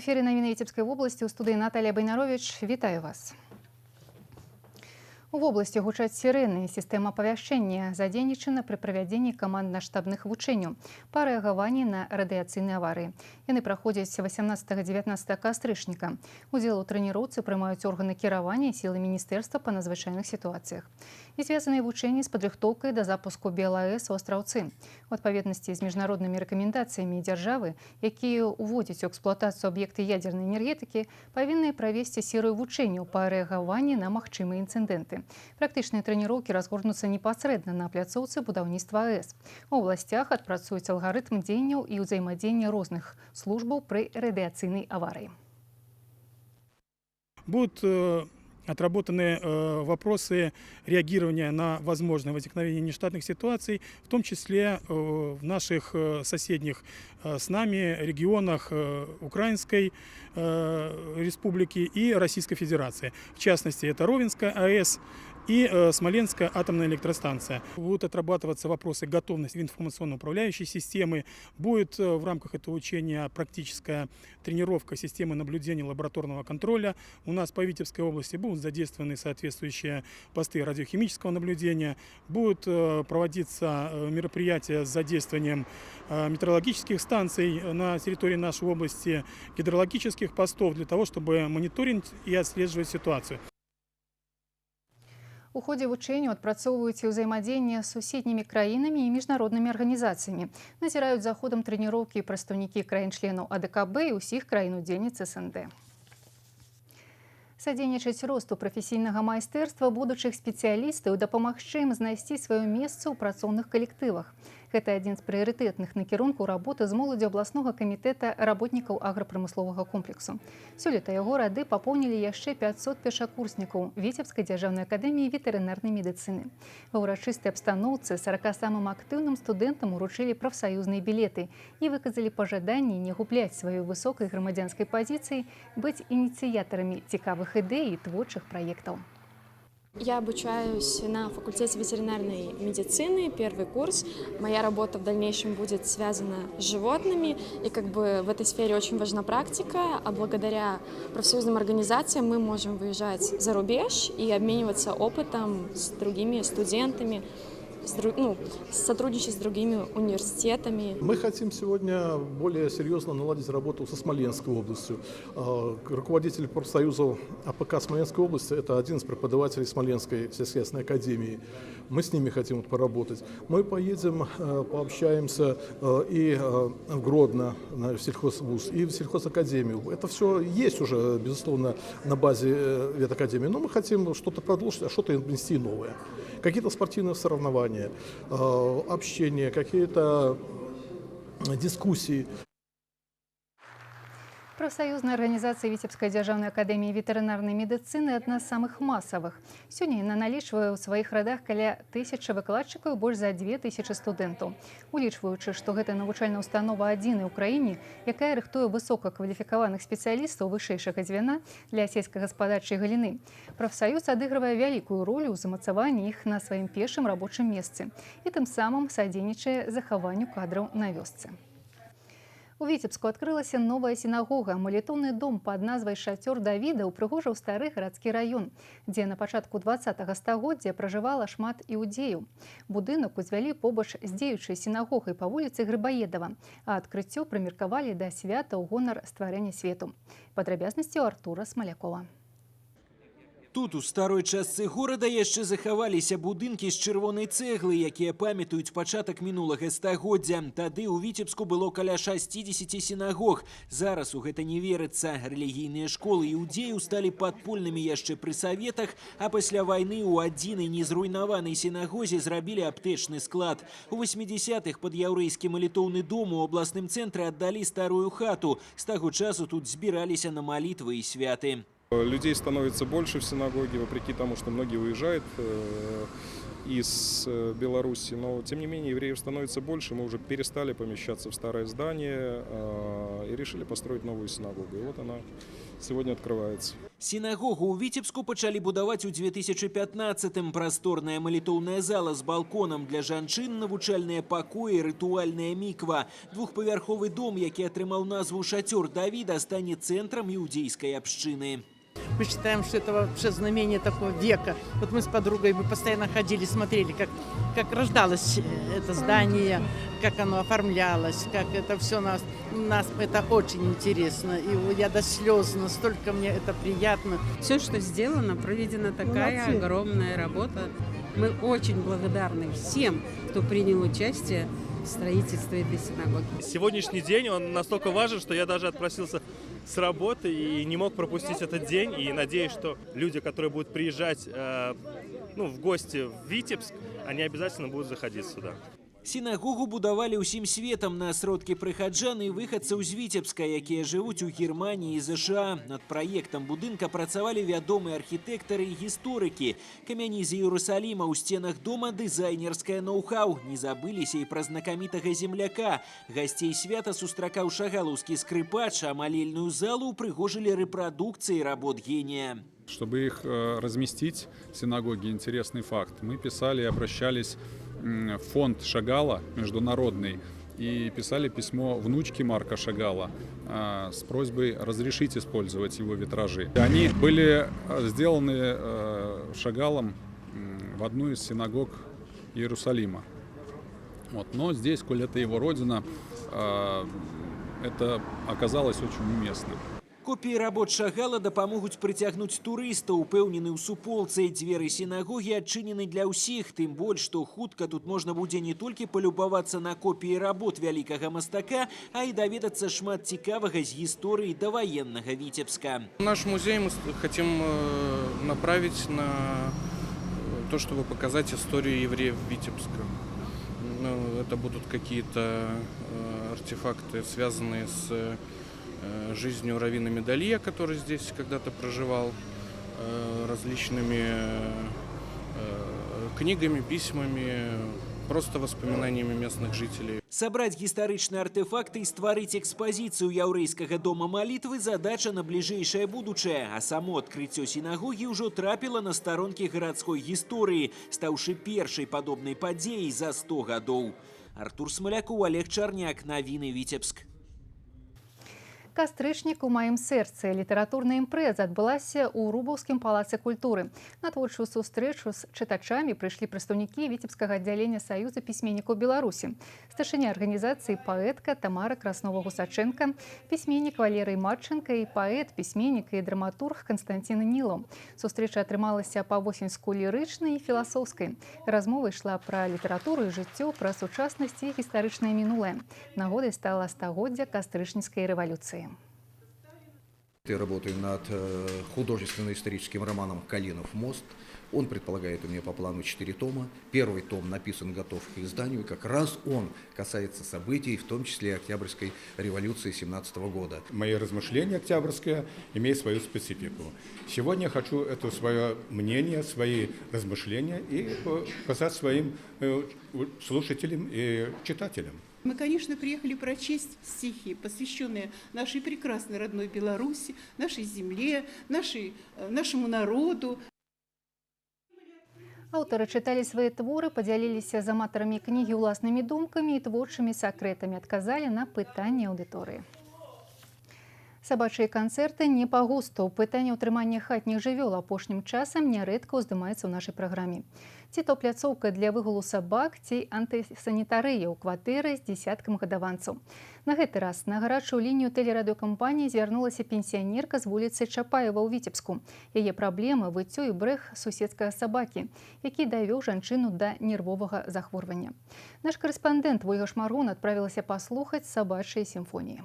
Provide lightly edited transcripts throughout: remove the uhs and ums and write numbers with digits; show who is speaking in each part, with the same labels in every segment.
Speaker 1: эфире навіны Віцебскай вобласці, у студыі Наталія Байнарович. Вітаю вас. У вобласці гучаць сірэны. Сістэма апавяшчэння задзейнічана пры правядзенні камандна-штабных вучэнняў па рэагаванні на радыяцыйныя аварыі. Яны праходзяць 18-19 кастрычніка. Удзел у трэніроўцы прымаюць органы кіравання і сілы міністэрства па надзвычайных сітуацыях. І звязаныя вучэнні з падрыхтоўкай да запуску БЛАЭС у Астраўцы. У адпаведнасці з міжнароднымі рэкамендацыямі дзяржавы, якія ўводзяць у эксплуатацыю аб'екты ядзернай энергетыкі, павінны правесці серыю вучэнняў па рэагаванні на магчымыя інцыдэнты. Практычныя трэніроўкі разгорнуцца непасрэдна на пляцоўцы будаўніцтва АЭС. У обласцях адпрацуюць алгарытм дзеянняў і ўзаемадзеяння розных службаў пры радыяцыйнай аварыі.
Speaker 2: Будут отработаны вопросы реагирования на возможное возникновение нештатных ситуаций, в том числе в наших соседних с нами регионах Украинской Республики и Российской Федерации. В частности, это Ровенская АЭС и Смоленская атомная электростанция. Будут отрабатываться вопросы готовности информационно-управляющей системы. Будет в рамках этого учения практическая тренировка системы наблюдения лабораторного контроля. У нас по Витебской области будут задействованы соответствующие посты радиохимического наблюдения. Будут проводиться мероприятия с задействованием метеорологических станций на территории нашей области, гидрологических постов для того, чтобы мониторить и отслеживать ситуацию.
Speaker 1: У ходзе вучэнняў адпрацоўваюць і ўзаемадзеянне з суседнімі краінамі і міжнароднымі арганізацыямі. Назіраюць за ходам трэніроўкі і прадстаўнікі краін-членаў АДКБ і ўсіх краін-удзельніц СНД. Садзейнічаць росту прафесійнага майстэрства будучых спецыялістаў і дапамагчы ім знайсці сваё месца ў працоўных калектывах. Гэта адзін з прыярытэтных накірункаў работы з моладзю абласнога камітэта работнікаў аграпрамысловага комплексу. Сёлета яго рады папоўнілі яшчэ 500 першакурснікаў Віцебскай дзяржаўнай акадэміі ветэрынарнай медыцыны. Ва ўрачыстай абстаноўцы 40 самым актыўным студэнтам уручылі прафсаюзныя білеты і выказалі пажаданні не губляць сваёй высокай грамадзянскай пазіцыі, быць ініцыятарамі цікавых ідэй і творчых праектаў.
Speaker 3: Я обучаюсь на факультете ветеринарной медицины, первый курс. Моя работа в дальнейшем будет связана с животными, и в этой сфере очень важна практика, а благодаря профсоюзным организациям мы можем выезжать за рубеж и обмениваться опытом с другими студентами, сотрудничать с другими университетами.
Speaker 4: Мы хотим сегодня более серьезно наладить работу со Смоленской областью. Руководитель профсоюза АПК Смоленской области – это один из преподавателей Смоленской сельскохозяйственной академии. Мы с ними хотим поработать. Мы поедем, пообщаемся и в Гродно, в сельхозвуз, и в сельхозакадемию. Это все есть уже, безусловно, на базе ветакадемии, но мы хотим что-то продолжить, а что-то внести новое. Какие-то спортивные соревнования, общение, какие-то дискуссии.
Speaker 1: Прафсаюзная арганізацыя Віцебскай дзяржаўнай акадэміі ветэрынарнай медыцыны адна з самых масавых. Сёння яна налічвае ў сваіх радах каля 1000 выкладчыкаў і больш за 2000 студэнтаў. Улічваючы, што гэта навучальная установа адзіная ў краіне, якая рыхтуе высокакваліфікаваных спецыялістаў вышэйшага звяна для сельскагаспадарчай галіны. Прафсаюз адыгрывае вялікую ролю ў замацаванні іх на сваім першым рабочым месцы і тым самым садзейнічае захаванню кадраў на вёсцы. У Віцебску адкрылася новая сінагога. Малітоўны дом пад назвай «Шацёр Давіда» упрыгожыў стары гарадскі раён, дзе на пачатку 20-го стагоддзя пражывала шмат іўдзеяў. Будынак узвялі побач з дзеючай сінагогай па вуліцы Грыбаедава, а адкрыццё прымеркавалі да свята ў гонар стварэння свету. Падрабязнасці ў Артура Смалякова.
Speaker 5: Тут у старой частцы горада яшчэ захаваліся будынкі з чырвонай цэглы, якія памятаюць пачатак мінулага стагоддзя. Тады ў Віцебску было каля 60 сінагог. Зараз у гэта не верыцца. Рэлігійныя школы іўдзеяў сталі падпольнымі яшчэ пры саветах, а пасля вайны ў адзінай незруйнаванай сінагозе зрабілі аптэчны склад. У 80-х пад яўрэйскі малітоўны дом у абласным цэнтры аддалі старую хату. З таго часу тут збіраліся на малітвы і святы.
Speaker 6: Людей становится больше в синагоге, вопреки тому, что многие уезжают из Беларуси. Но, тем не менее, евреев становится больше. Мы уже перестали помещаться в старое здание и решили построить новую синагогу. И вот она сегодня открывается.
Speaker 5: Сінагогу ў Віцебску пачалі будаваць у 2015-м. Прасторная малітоўная зала з балконам для жанчын, навучальныя пакоі, рытуальная міква. Двухпавярховы дом, які атрымаў назву «Шатёр Давіда», стане цэнтрам іудзейскай абшчыны.
Speaker 7: Мы считаем, что это вообще знамение такого века. Вот мы с подругой мы постоянно ходили, смотрели, как рождалось это здание, как оно оформлялось, как это все нас это очень интересно. И я до слез, настолько мне это приятно.
Speaker 8: Все, что сделано, проведена такая огромная работа. Мы очень благодарны всем, кто принял участие в строительстве этой синагоги.
Speaker 9: Сегодняшний день, он настолько важен, что я даже отпросился с работы и не мог пропустить этот день. И надеюсь, что люди, которые будут приезжать в гости в Витебск, они обязательно будут заходить сюда.
Speaker 5: Сінагогу будавалі ўсім светам на сродкі прыхаджан і выхадцаў з Віцебска, якія жывуць у Германії і ЗША. Над праектам будынка працавалі вядомыя архітэктары і гісторыкі. Камяні з Іерусаліма ў сценах дома дызайнерскае ноу-хау. Не забыліся і пра знакамітага земляка. Гасцей свята сустракаў шагалаўскі скрыпач, а малельную залу упрыгожылі рэпрадукцыі работ генія.
Speaker 10: Чтобы их разместить в синагоге, интересный факт. Мы писали и обращались в фонд Шагала международный и писали письмо внучке Марка Шагала с просьбой разрешить использовать его витражи. Они были сделаны Шагалом в одну из синагог Иерусалима. Но здесь, коль это его родина, это оказалось очень уместно.
Speaker 5: Копіі работ Шагала дапамогуць прыцягнуць турыстаў. Упэўнены ў суполцы. Дзверы сінагогі адчынены для ўсіх. Тым больш, што хутка тут можна будзе не толькі палюбавацца на копіі работ вялікага мастака, а і даведацца шмат цікавага з гісторыі даваеннага Віцебска.
Speaker 11: Наш музей мы хотим направить на то, чтобы показать историю евреев Витебска. Это будут какие-то артефакты, связанные с жизнью раввина Медалье, который здесь когда-то проживал, различными книгами, письмами, просто воспоминаниями местных жителей.
Speaker 5: Сабраць гістарычныя артефакты і стварыць экспазіцыю яўрэйскага дома малітвы задача на бліжэйшае будучае, а само адкрыццё сінагогі ўжо трапіла на старонкі гарадской гісторыі, стаўшы першай падобнай падзеяй за 100 гадоў. Артур Смалякоў, Олег Чарняк, навіны Віцебск.
Speaker 1: Кастрычнік у маім сэрцы. Літаратурная імпрэза адбылася ў Рубаўскім палацы культуры. На творчую сустрэчу з чытачамі прыйшлі прадстаўнікі Віцебскага аддзялення Саюза пісьменнікаў Беларусі, старшыня арганізацыі паэтка Тамара Краснова-Гусаченка, пісьменнік Валерый Матченка і паэт, пісьменнік і драматург Канстантин Нілаў. Сустрэча атрымалася па-восеньску лірычнай і філасофскай. Размова ішла пра літаратуру і жыццё, пра сучаснасць і гістарычнае мінулае. Нагодай стала стагоддзя кастрычніцкай рэвалюцыі.
Speaker 12: Я работаю над художественно-историческим романом «Калинов мост». Он предполагает у меня по плану 4 тома. Первый том написан, готов к изданию. Как раз он касается событий, в том числе Октябрьской революции 17 года.
Speaker 13: Мои размышления октябрьские имеют свою специфику. Сегодня я хочу это свое мнение, свои размышления и показать своим слушателям и читателям.
Speaker 14: Мы, конечно, приехали прочесть стихи, посвященные нашей прекрасной родной Беларуси, нашей земле, нашему народу.
Speaker 1: Аўтары чыталі свае творы, падзяліліся з аматарамі кнігі ўласнымі думкамі і творчымі сакрэтамі, адказалі на пытанні аўдыторыі. Сабачыя канцэрты не па густу. Пытанне ўтрымання хатніх жывёл апошнім часам нярэдка ўздымаецца ў нашай праграме. Ці то пляцоўка для выгулу сабак, ці антысанітарыя ў кватэры з дзесяткам гадаванцаў. На гэты раз на гарачую лінію тэлерадыёкампаніі звярнулася пенсіянерка з вуліцы Чапаева ў Віцебску. Яе праблема – выццё і брэх суседскага сабакі, які давёў жанчыну да нервовага захворвання. Наш карэспандэнт Вольга Шмаргун адправілася паслухаць сабачыя сімфоніі.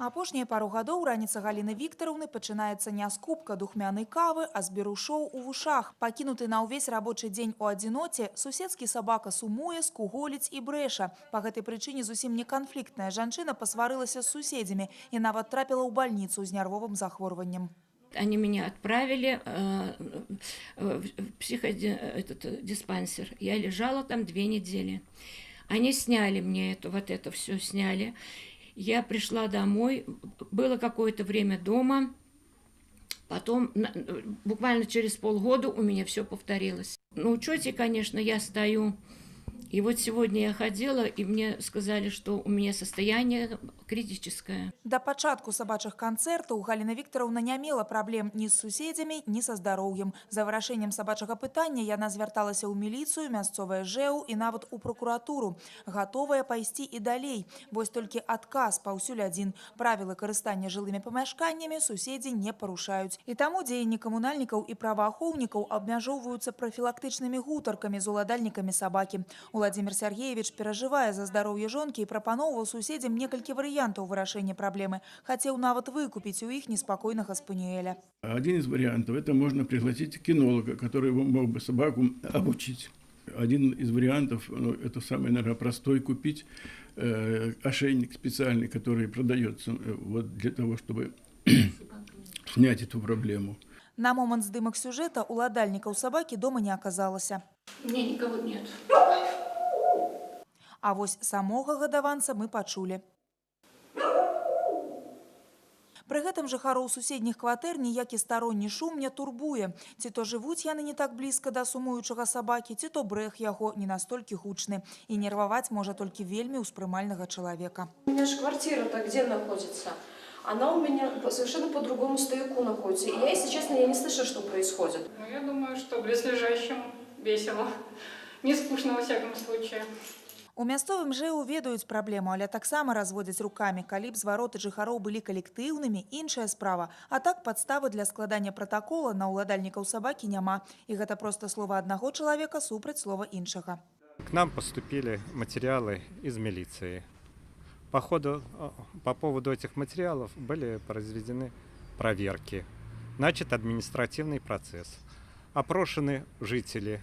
Speaker 15: Апошнія пару гадоў раніца Галіны Віктараўны пачынаецца не з кубка духмянай кавы, а з берушоў у вушах. Пакінуты на ўвесь рабочы дзень у адзіноце, суседскі сабака сумуе, скуголіць і брэша. Па гэтай прычыне зусім не канфліктная жанчына пасварылася з суседзямі і нават трапіла ў бальніцу з нервовым захворваннем.
Speaker 16: Они меня отправили в психодиспансер. Я лежала там 2 недели. Они сняли мне это все сняли. Я пришла домой, было какое-то время дома, потом буквально через полгода у меня все повторилось. На учете, конечно, я стою. И вот сегодня я ходила, и мне сказали, что у меня состояние критическое.
Speaker 15: Да пачатку сабачых канцэртаў Галіна Віктараўна не мела праблем ні з суседзямі, ні са здароўем. За вырашэннем сабачага пытання яна звярталася ў міліцыю, мясцовае ЖЭУ і нават у прокуратуру. Гатовая пайсці і далей. Вось толькі адказ паўсюль адзін. Правілы карыстання жылымі памяшканнямі суседзі не парушаюць. І таму дзеянні камунальнікаў і праваахоўнікаў абмяжоўваюцца прафілактычнымі гутаркамі з уладальнікамі сабакі. Владимир Сергеевич перажывае за здароўе жонкі і прапаноўваў суседзям некалькі варыянтаў вырашэння праблемы. Хотел нават выкупить у их неспокойного спаниеля.
Speaker 17: Один из вариантов – это можно пригласить кинолога, который мог бы собаку обучить. Один из вариантов – это самый, наверное, простой – купить ошейник специальный, который продается вот для того, чтобы снять эту проблему.
Speaker 15: На момент здымак сюжета уладальнікаў собаки дома не оказалось.
Speaker 16: Мне никого нет.
Speaker 15: А вось самога гадаванца мы пачулі. Пры гэтым жыхароў суседніх кватэр ніякі старонні шум не турбуе. Ці то жывуць яны не так блізка да сумуючага сабакі, ці то брэх яго не настолькі гучны. І нерваваць можа толькі вельмі ўспрымальнага чалавека.
Speaker 18: У меня же квартира-то где находится? Она у меня совершенно по другому стояку находится. И я, если честно, я не слышу, что происходит.
Speaker 19: Ну, я думаю, что близлежащим весело. Не скучно, во всяком случае.
Speaker 15: У мясцовым ЖЭУ ведаюць праблему, але таксама разводзяць рукамі. Калі б звароты жыхароў былі калектыўнымі, іншая справа. А так падставы для складання пратакола на уладальнікаў сабакі няма. І гэта проста слова аднаго чалавека супраць слова іншага.
Speaker 20: К нам поступили материалы из милиции. По поводу этих материалов были произведены проверки. Значит, административный процесс. Опрошены жители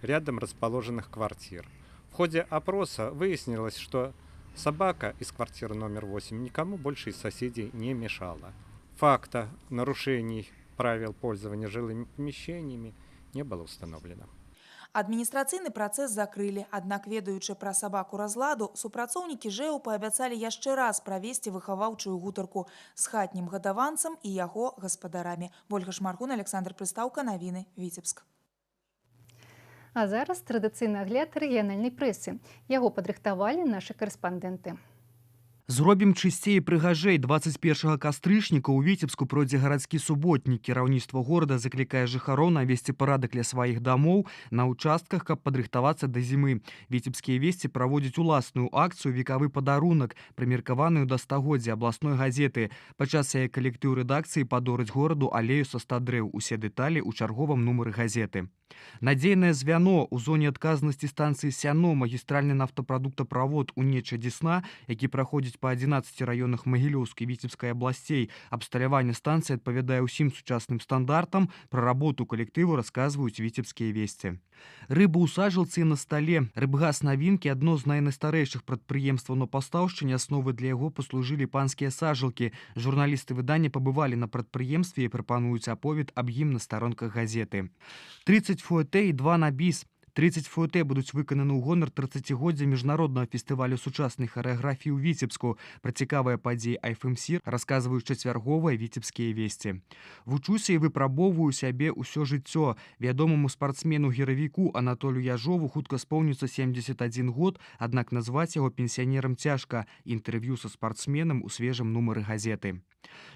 Speaker 20: рядом расположенных квартир. В ходе опроса выяснилось, что собака из квартиры номер 8 никому больше из соседей не мешала. Факта нарушений правил пользования жилыми помещениями не было установлено.
Speaker 15: Адміністрацыйны працэс закрылі, аднак ведаючы пра сабаку разладу, супрацоўнікі ЖЭУ паабяцалі яшчэ раз правесці выхаваўчую гутарку з хатнім гадаванцам і яго гаспадарамі. Вольга Шмаргун, Александр Прыстаўка, навіны, Віцебск.
Speaker 1: А зараз традыцыйны агляд рэгіянальнай прэсы. Яго падрыхтавалі нашы карэспандэнты.
Speaker 21: Зробім чысцей і прыгажэй. 21 кастрычніка ў Віцебску пройдзе гарадскі суботнік. Кіраўніцтва горада заклікае жыхароў навесці парадак ля сваіх дамоў на участках, каб падрыхтавацца да зімы. Віцебскія весці праводзяць уласную акцыю «Векавы падарунак», прымеркаваную да стагоддзя абласной газеты. Падчас яе калектыў рэдакцыі падорыць гораду алею са 100 дрэў. Усе дэталі ў чарговым нумары газеты. Надзейнае звяно ў зоне адказнасці станцыі Сяно, магістральны нафтапрадуктаправод Унеча-Десна, які праходзіць па 11 раёнах Магілёўскай і Віцебскай абласцей. Абсталяванне станцыі адпавядае ўсім сучасным стандартам. Пра работу калектыву расказваюць віцебскія весці. Рыба ў сажалцы і на стале. Рыбгаз навінкі – адно з найстарэйшых прадпрыемстваў на пастаўшчыне. Асновы для яго паслужылі панскія сажалкі. Журналісты выдання пабывалі на прадпрыемстве і прапануюць аповед аб ім на старонках газеты. 30 фуэте і 2 на біс. 30 фуэте будуць выкананы ў гонар 30-годдзя міжнароднага фестывалю сучаснай харэаграфіі ў Віцебску. Пра цікавыя падзеі IFMC расказваюць чацвярговыя віцебскія весці. Вучуся і выпрабоўваю сябе ўсё жыццё. Вядомаму спартсмену-гіравіку Анатолію Яжову хутка споўніцца 71 год, аднак назваць яго пенсіянерам цяжка. Інтэрв'ю са спартсменам у свежым нумары газеты.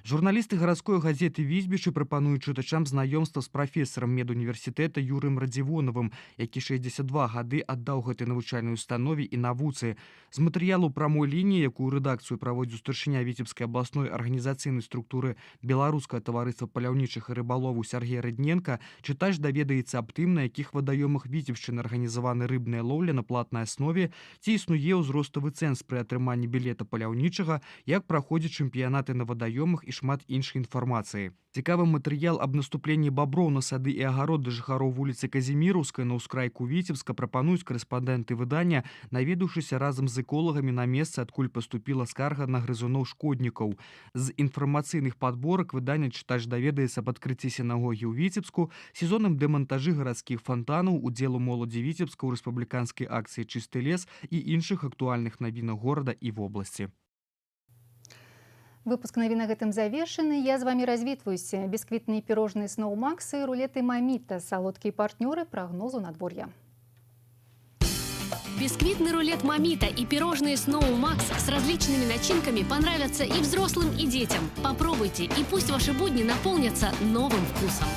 Speaker 21: Журналісты гарадской газеты «Візбічы» прапануюць чытачам знаёмства з прафесарам медуніверсітэта Юрыем Радзівонавым, які 62 гады аддаў гэтай навучальнай установе і навуцы. З матэрыялу прамой лініі, якую рэдакцыю праводзіць старшыня Віцебскай абласной арганізацыйнай структуры Беларускае таварыства паляўнічых і рыбаловаў Сергей Рыдненка, чытач даведаецца аб тым, на якіх вадаёмах Віцебшчыны арганізаваны рыбная лоўля на платнай аснове, ці існуе ўзроставы цэнз пры атрыманні білета паляўнічага, як праходзяць чэмпіянаты на вадаёмах і шмат іншай інфармацыі. Цікавы матэрыял аб наступленні баброў на сады і агароды жыхароў вуліцы Казіміраўскай на ўскрайку Віцебска прапануюць карэспандэнты выдання, наведаўшыся разам з эколагамі на месцы, адкуль паступіла скарга на грызуноў-шкоднікаў. З інфармацыйных падборак выдання чытач даведаецца аб адкрыцці сінагогі ў Віцебску, сезонным дэмантажы гарадскіх фантанаў, удзелу моладзі Віцебска ў рэспубліканскай акцыі «Чысты лес» і іншых актуальных навінах горада і вобласці.
Speaker 1: Выпуск навін на гэтым завершаны. Я з вами развітваюся. Бісквітныя пірожныя Snow Max и рулеты Mamita, салодкие партнеры прогнозу надворья.
Speaker 2: Бисквитный рулет Mamita и пирожные Snow Max с различными начинками понравятся и взрослым, и детям. Попробуйте, и пусть ваши будни наполнятся новым вкусом.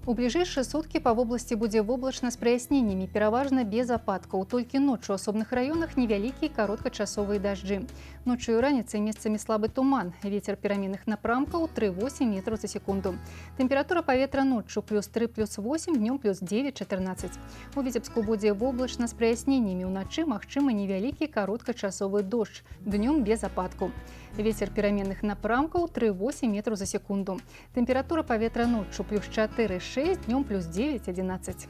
Speaker 1: У бліжэйшыя суткі па вобласці будзе воблачна з праясненнямі, пераважна без ападкаў. Толькі ноччу ў асобных раёнах невялікія кароткачасовыя дажджы. Ноччу і раніцай месцамі слабы туман. Вецер пераменных напрамкаў 3,8 метраў за секунду. Тэмпература паветра ноччу +3, +8, днём +9, 14. У Віцебску будзе воблачна з праясненнямі. Уначы магчымы невялікі кароткачасовы дождж. Днём без ападкаў. Вецер пераменных напрамкаў 3,8 метраў за секунду. Тэмпература паветра ноччу +4, 6, днём +9, 11.